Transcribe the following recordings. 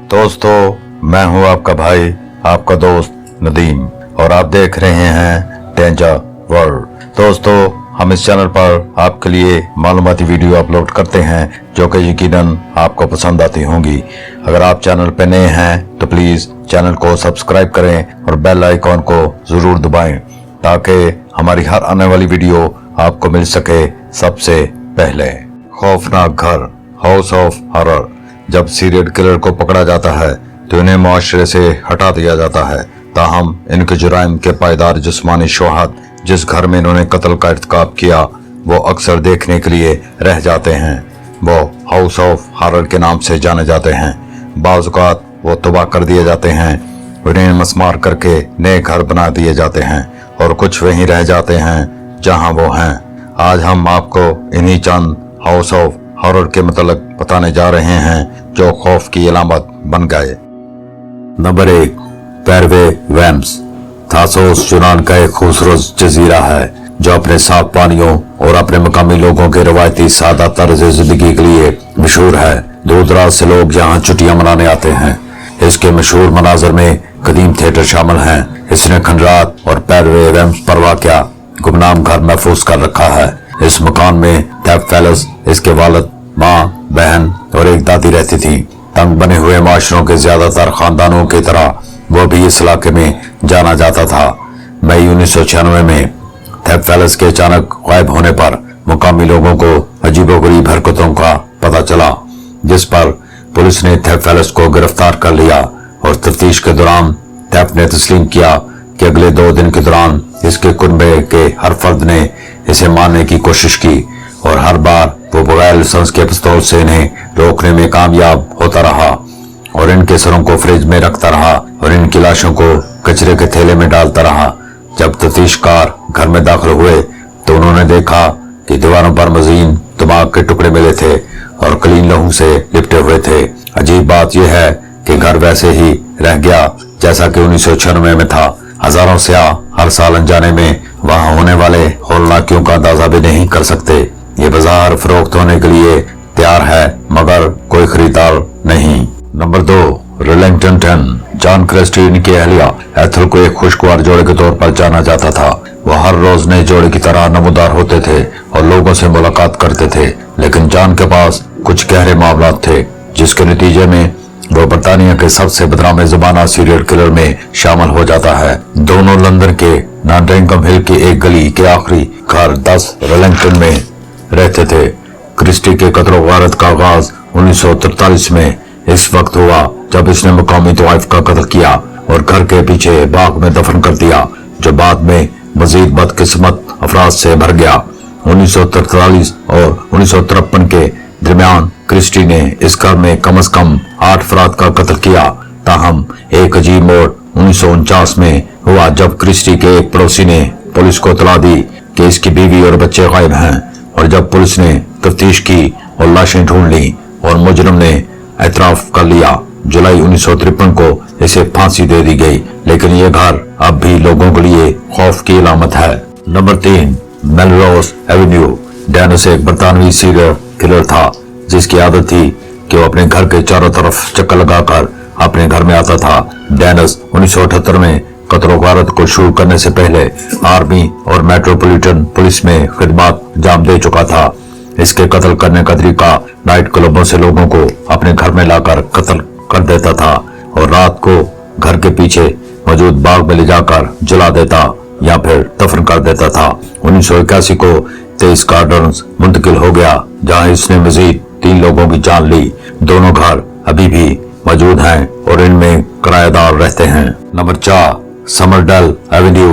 दोस्तों मैं हूं आपका भाई, आपका दोस्त नदीम, और आप देख रहे हैं डेंजर वर्ल्ड। दोस्तों, हम इस चैनल पर आपके लिए मालूमाती वीडियो अपलोड करते हैं जो कि यकीनन आपको पसंद आती होंगी। अगर आप चैनल पर नए हैं तो प्लीज चैनल को सब्सक्राइब करें और बेल आइकॉन को जरूर दबाएं ताकि हमारी हर आने वाली वीडियो आपको मिल सके सबसे पहले। खौफनाक घर, हाउस ऑफ हॉरर। जब सीरियल किलर को पकड़ा जाता है तो इन्हें मुआशरे से हटा दिया जाता है, ताहम इनके जुराइम के पायदार जिस्मानी शोहद जिस घर में इन्होंने कत्ल का इर्तिकाब किया वो अक्सर देखने के लिए रह जाते हैं। वो हाउस ऑफ हॉरर के नाम से जाने जाते हैं। बाज़ औक़ात वो तबाह कर दिए जाते हैं, उन्हें मसमार करके नए घर बना दिए जाते हैं और कुछ वहीं रह जाते हैं जहां वो हैं। आज हम आपको इन्हीं चंद हाउस ऑफ हॉरर के मतलब बताने जा रहे हैं जो खौफ की अलामत बन गए। नंबर 1, पैरवे वैम्स। थासोस यूनान का एक खूबसूरत जजीरा है जो अपने साफ पानियों और अपने मकामी लोगों के रवायती सादा तर्ज जिंदगी के लिए मशहूर है। दूर दराज से लोग यहाँ छुट्टियां मनाने आते हैं। इसके मशहूर मनाजर में कदीम थिएटर शामिल हैं। इसने खंडरात और पैरवे वैम्स पर वाक़या गुमनाम घर महफूज कर रखा है। इस मकान में टैप पैलेस, इसके वालिद, माँ, बहन और एक दादी रहती थी। तंग बने हुए माशरों के ज्यादातर खानदानों की तरह वो भी इस इलाके में जाना जाता था। मई 1996 में टैप पैलेस के अचानक गायब होने पर मुकामी लोगों को अजीबोगरीब हरकतों का पता चला, जिस पर पुलिस ने टैप पैलेस को गिरफ्तार कर लिया और तफ्तीश के दौरान टैप ने तस्लीम किया कि अगले 2 दिन के दौरान इसके कुनबे के हर फर्द ने इसे मारने की कोशिश की और हर बार वो बगैर लाइसेंस के पिस्तौल से इन्हें रोकने में कामयाब होता रहा और इनके सरों को फ्रिज में रखता रहा और इनकी लाशों को कचरे के थैले में डालता रहा। जब तफ्तीशकार घर में दाखिल हुए तो उन्होंने देखा कि दीवारों पर मजीन दिमाग के टुकड़े मिले थे और कलीन लहू से लिपटे हुए थे। अजीब बात यह है कि घर वैसे ही रह गया जैसा कि 1996 में था। हजारों सयाह हर साल अनजाने में वहां होने वाले हौलनाकियों का अंदाजा भी नहीं कर सकते। ये बाजार फरोख्त होने के लिए तैयार है मगर कोई खरीदार नहीं। नंबर 2, रिलिंगटन 10। जॉन क्रिस्टी इनकी अहलिया एथल को एक खुशगवार जोड़े के तौर पर जाना जाता था। वह हर रोज नए जोड़े की तरह नमूदार होते थे और लोगों से मुलाकात करते थे, लेकिन जॉन के पास कुछ गहरे मामलात थे जिसके नतीजे में वो बरतानिया के सबसे बदनाम ज़माना सीरियल किलर में शामिल हो जाता है। दोनों लंदन के नॉटिंघम हिल की एक गली के आखिरी घर 10 रिलिंगटन में रहते थे। क्रिस्टी के कत्ल वारत का आगाज 1943 में इस वक्त हुआ जब इसने मुकामी तवाइफ का कत्ल किया और घर के पीछे बाग में दफन कर दिया, जो बाद में मजीद बदकिस्मत अफराद से भर गया। 1943 और 1953 के दरमियान क्रिस्टी ने इस घर में कम से कम 8 अफराद का कत्ल किया। ताहम एक अजीब मोड़ 1949 में हुआ जब क्रिस्टी के एक पड़ोसी ने पुलिस को इत्तला दी कि इसकी बीवी और बच्चे गायब हैं, और जब पुलिस ने तफ्तीश की और लाशें ढूंढ ली और मुजरिम ने एतराफ कर लिया, जुलाई 1953 को इसे फांसी दे दी गई। लेकिन ये घर अब भी लोगों के लिए खौफ की अलामत है। Number 3, Melrose Avenue. डेनिस एक बरतानवी सीरियल किलर था जिसकी आदत थी कि वो अपने घर के चारों तरफ चक्कर लगाकर अपने घर में आता था। डेनिस 1978 में कत्ल वारत को शुरू करने से पहले आर्मी और मेट्रोपॉलिटन पुलिस में खिदमत अंजाम दे चुका था। इसके कत्ल करने का तरीका नाइट क्लबों से लोगों को अपने घर में लाकर कत्ल कर देता था और रात को घर के पीछे मौजूद बाग में ले जाकर जला देता या फिर दफन कर देता था। 1981 को 23 गार्डन्स मुंतकिल हो गया जहां इसने मजीद 3 लोगों की जान ली। दोनों घर अभी भी मौजूद हैं और इनमें किराएदार रहते हैं। Number 4, Summerdale avenue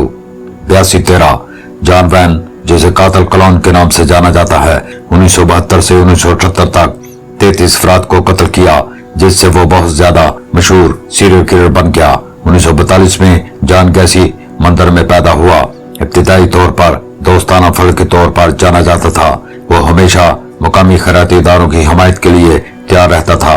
8213। John Wayne, जिसे कातल कलौन के नाम से जाना जाता है, 1972 से 1978 तक 33 अफराद को कत्ल किया, जिससे वो बहुत ज्यादा मशहूर सीरियल किलर बन गया। 1942 में जॉन गैसी मंदिर में पैदा हुआ। इब्तिदाई तौर पर दोस्ताना फर्द के तौर पर जाना जाता था। वो हमेशा मुकामी खैराती इदारों की हमायत के लिए तैयार रहता था।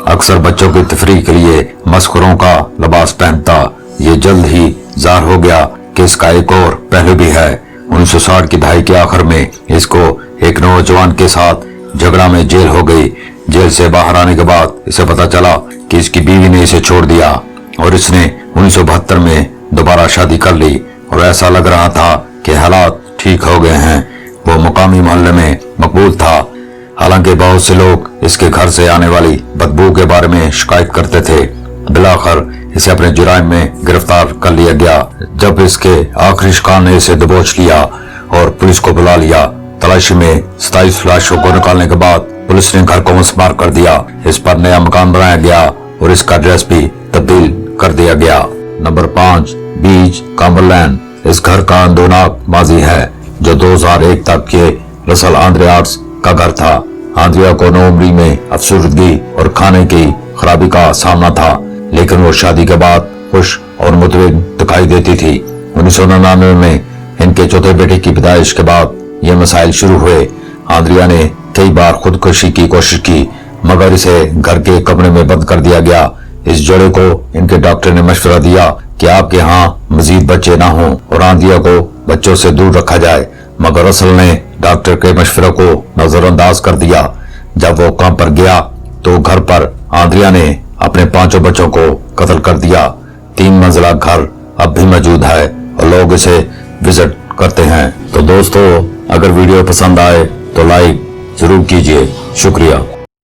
अक्सर बच्चों की तफरीह के लिए मस्कुरों का लिबास पहनता। ये जल्द ही ज़ाहिर हो गया कि इसका एक और पहलू भी है। 1960 की दहाई के आखिर में इसको एक नौजवान के साथ झगड़ा में जेल हो गई। जेल से बाहर आने के बाद इसे पता चला कि इसकी बीवी ने इसे छोड़ दिया और इसने 1972 में दोबारा शादी कर ली और ऐसा लग रहा था कि हालात ठीक हो गए हैं। वो मुकामी मोहल्ले में मकबूल था। हालांकि बहुत से लोग इसके घर से आने वाली बदबू के बारे में शिकायत करते थे। बिलाखिर इसे अपने जुराइम में गिरफ्तार कर लिया गया। जब इसके आखिरी शिकार ने इसे दबोच लिया और पुलिस को बुला लिया। तलाशी में 27 लाशों को निकालने के बाद पुलिस ने घर को मुसमार कर दिया। इस पर नया मकान बनाया गया और इसका एड्रेस भी तब्दील कर दिया गया। नंबर 5, बीच काम्बरलैंड। इस घर का अंदोनाक माजी है जो 2001 तक के रसल आंद्रियास का घर था। आंद्रिया को नौउम्री में अफसरदगी और खाने की खराबी का सामना था, लेकिन वो शादी के बाद खुश और मुतमिन दिखाई देती थी। 1999 में इनके चौथे बेटे की पैदाइश के बाद ये मसाइल शुरू हुए। आंद्रिया ने कई बार खुदकुशी की कोशिश की, मगर इसे घर के कमरे में बंद कर दिया गया। इस जोड़े को इनके डॉक्टर ने मशवरा दिया कि आपके यहाँ मजीद बच्चे ना हों और आंद्रिया को बच्चों से दूर रखा जाए, मगर रसल ने डॉक्टर के मशवरे को नजरअंदाज कर दिया। जब वो काम पर गया तो घर पर आंद्रिया ने अपने 5 बच्चों को कत्ल कर दिया। 3 मंजिला घर अब भी मौजूद है और लोग इसे विजिट करते हैं। तो दोस्तों, अगर वीडियो पसंद आए तो लाइक जरूर कीजिए। शुक्रिया।